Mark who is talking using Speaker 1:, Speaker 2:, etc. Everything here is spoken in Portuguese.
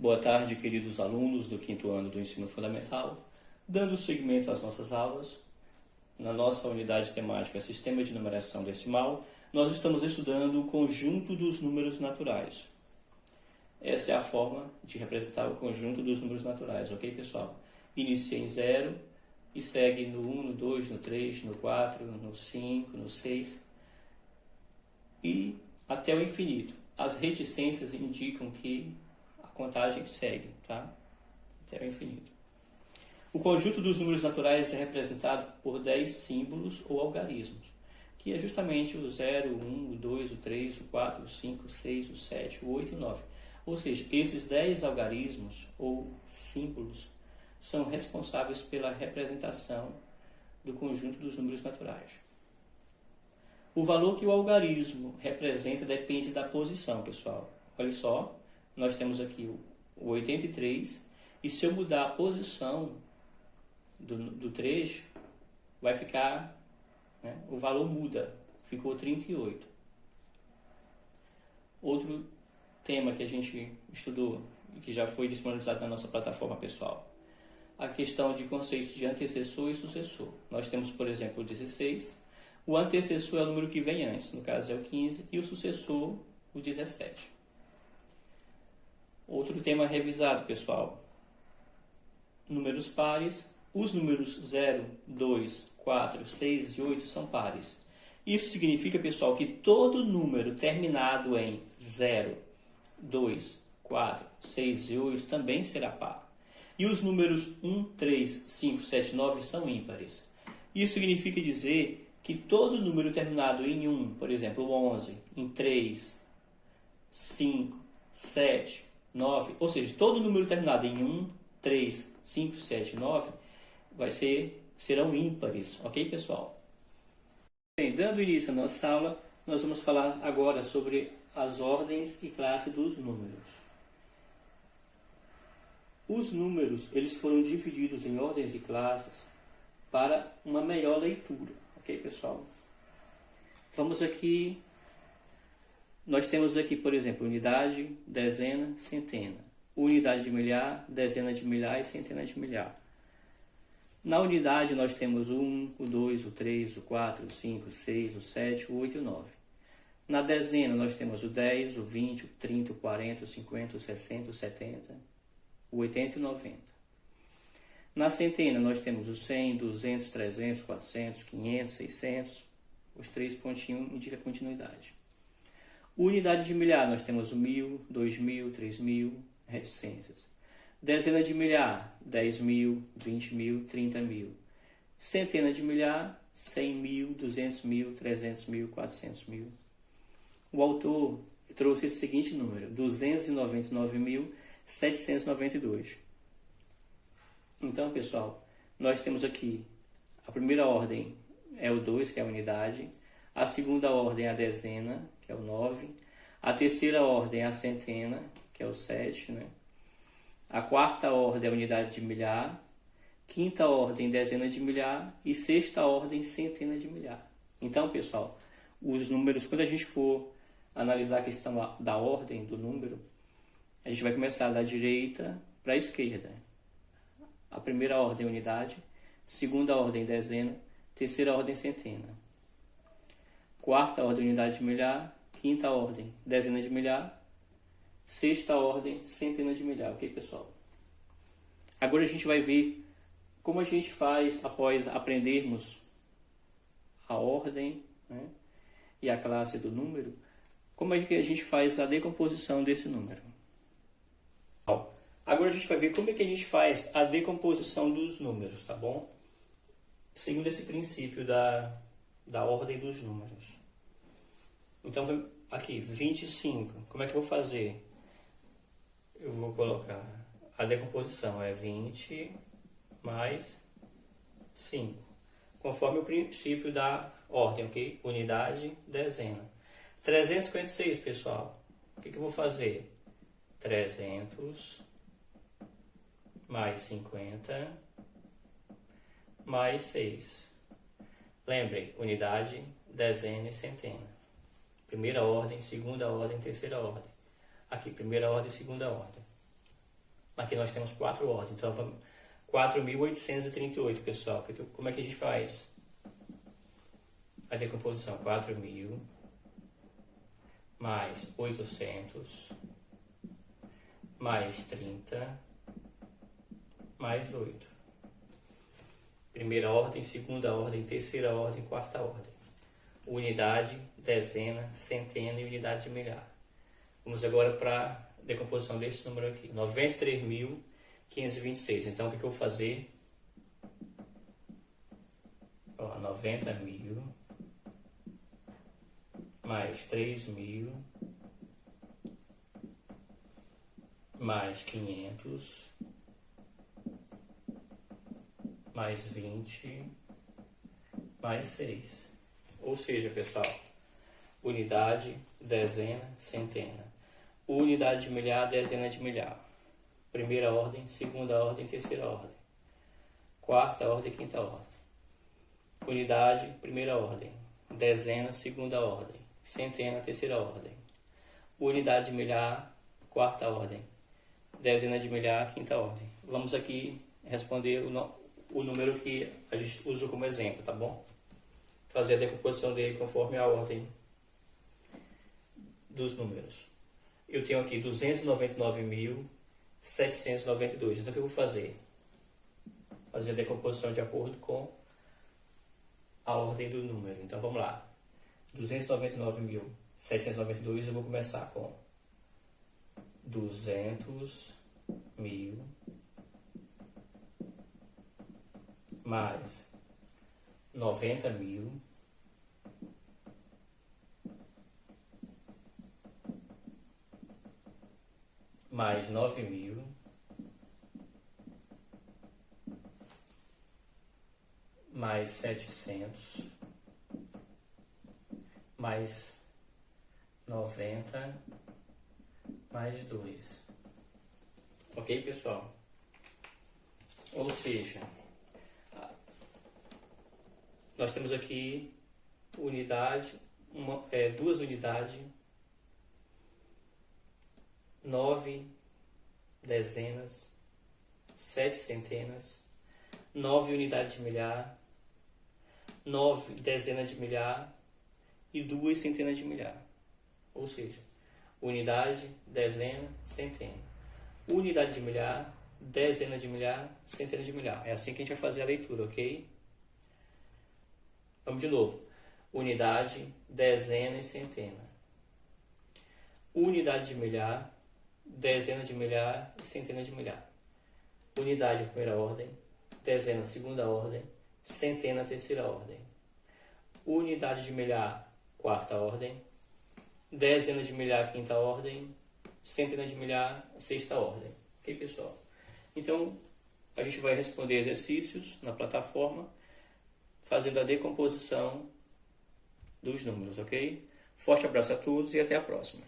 Speaker 1: Boa tarde, queridos alunos do quinto ano do ensino fundamental. Dando seguimento às nossas aulas, na nossa unidade temática Sistema de Numeração Decimal, nós estamos estudando o conjunto dos números naturais. Essa é a forma de representar o conjunto dos números naturais, ok, pessoal? Inicia em 0 e segue no 1, no 2, no 3, no 4, no 5, no 6 e até o infinito. As reticências indicam que a contagem segue, tá? Até o infinito. O conjunto dos números naturais é representado por 10 símbolos ou algarismos, que é justamente o 0, o 1, o 2, o 3, o 4, o 5, o 6, o 7, o 8 e o 9. Ou seja, esses 10 algarismos ou símbolos são responsáveis pela representação do conjunto dos números naturais. O valor que o algarismo representa depende da posição, pessoal. Olha só, nós temos aqui o 83, e se eu mudar a posição do trecho, vai ficar, né, o valor muda, ficou 38. Outro tema que a gente estudou e que já foi disponibilizado na nossa plataforma pessoal, a questão de conceitos de antecessor e sucessor. Nós temos, por exemplo, o 16, o antecessor é o número que vem antes, no caso é o 15, e o sucessor, o 17. Outro tema revisado, pessoal, números pares. Os números 0, 2, 4, 6 e 8 são pares. Isso significa, pessoal, que todo número terminado em 0, 2, 4, 6 e 8 também será par. E os números 1, 3, 5, 7 e 9 são ímpares. Isso significa dizer que todo número terminado em 1, por exemplo, 11, em 3, 5, 7, 9, ou seja, todo número terminado em 1, 3, 5, 7 e 9 serão ímpares, ok, pessoal? Bem, dando início à nossa aula, nós vamos falar agora sobre as ordens e classe dos números. Os números, eles foram divididos em ordens e classes para uma melhor leitura, ok, pessoal? Vamos aqui, nós temos aqui, por exemplo, unidade, dezena, centena. Unidade de milhar, dezena de milhar e centena de milhar. Na unidade nós temos o 1, o 2, o 3, o 4, o 5, o 6, o 7, o 8 e o 9. Na dezena nós temos o 10, o 20, o 30, o 40, o 50, o 60, o 70, o 80 e o 90. Na centena nós temos o 100, 200, 300, 400, 500, 600. Os três pontinhos indicam a continuidade. Unidade de milhar nós temos o 1000, 2000, 3000, reticências. Dezena de milhar, 10.000, 20.000, 30.000. Centena de milhar, 100.000, 200.000, 300.000, 400.000. O autor trouxe esse seguinte número, 299.792. Então, pessoal, nós temos aqui a primeira ordem é o 2, que é a unidade. A segunda ordem é a dezena, que é o 9. A terceira ordem é a centena, que é o 7, né? A quarta ordem é a unidade de milhar, quinta ordem dezena de milhar e sexta ordem centena de milhar. Então, pessoal, os números, quando a gente for analisar a questão da ordem do número, a gente vai começar da direita para a esquerda. A primeira ordem é unidade, segunda ordem dezena, terceira ordem centena. Quarta ordem unidade de milhar, quinta ordem dezena de milhar, sexta ordem, centena de milhar, ok, pessoal? Agora a gente vai ver como a gente faz após aprendermos a ordem, né, e a classe do número, como é que a gente faz a decomposição desse número. Agora a gente vai ver como é que a gente faz a decomposição dos números, tá bom? Segundo esse princípio da ordem dos números. Então, aqui, 25, como é que eu vou fazer? Eu vou colocar a decomposição, é 20 mais 5, conforme o princípio da ordem, ok? Unidade, dezena. 356, pessoal, o que eu vou fazer? 300 mais 50 mais 6. Lembrem, unidade, dezena e centena. Primeira ordem, segunda ordem, terceira ordem. Aqui, primeira ordem e segunda ordem. Aqui nós temos 4 ordens, então vamos 4.838, pessoal. Como é que a gente faz a decomposição? 4.000 mais 800 mais 30 mais 8. Primeira ordem, segunda ordem, terceira ordem, quarta ordem. Unidade, dezena, centena e unidade de milhar. Vamos agora para a decomposição desse número aqui. 93.526. Então, o que eu vou fazer? 90.000 mais 3.000 mais 500 mais 20 mais 6. Ou seja, pessoal, unidade, dezena, centena. Unidade de milhar, dezena de milhar. Primeira ordem, segunda ordem, terceira ordem. Quarta ordem, quinta ordem. Unidade, primeira ordem. Dezena, segunda ordem. Centena, terceira ordem. Unidade de milhar, quarta ordem. Dezena de milhar, quinta ordem. Vamos aqui responder o número que a gente usa como exemplo, tá bom? Fazer a decomposição dele conforme a ordem dos números. Eu tenho aqui 299.792. Então, o que eu vou fazer? Fazer a decomposição de acordo com a ordem do número. Então, vamos lá. 299.792, eu vou começar com 200.000 mais 90.000 mais 9.000 mais 700 mais 90 mais 2. Ok, pessoal? Ou seja, nós temos aqui unidade, duas unidades, 9 dezenas, 7 centenas, 9 unidades de milhar, 9 dezenas de milhar e 2 centenas de milhar. Ou seja, unidade, dezena, centena. Unidade de milhar, dezena de milhar, centena de milhar. É assim que a gente vai fazer a leitura, ok? Vamos de novo. Unidade, dezena e centena. Unidade de milhar, dezena de milhar e centena de milhar. Unidade, primeira ordem. Dezena, segunda ordem. Centena, terceira ordem. Unidade de milhar, quarta ordem. Dezena de milhar, quinta ordem. Centena de milhar, sexta ordem. Ok, pessoal? Então, a gente vai responder exercícios na plataforma, fazendo a decomposição dos números, ok? Forte abraço a todos e até a próxima.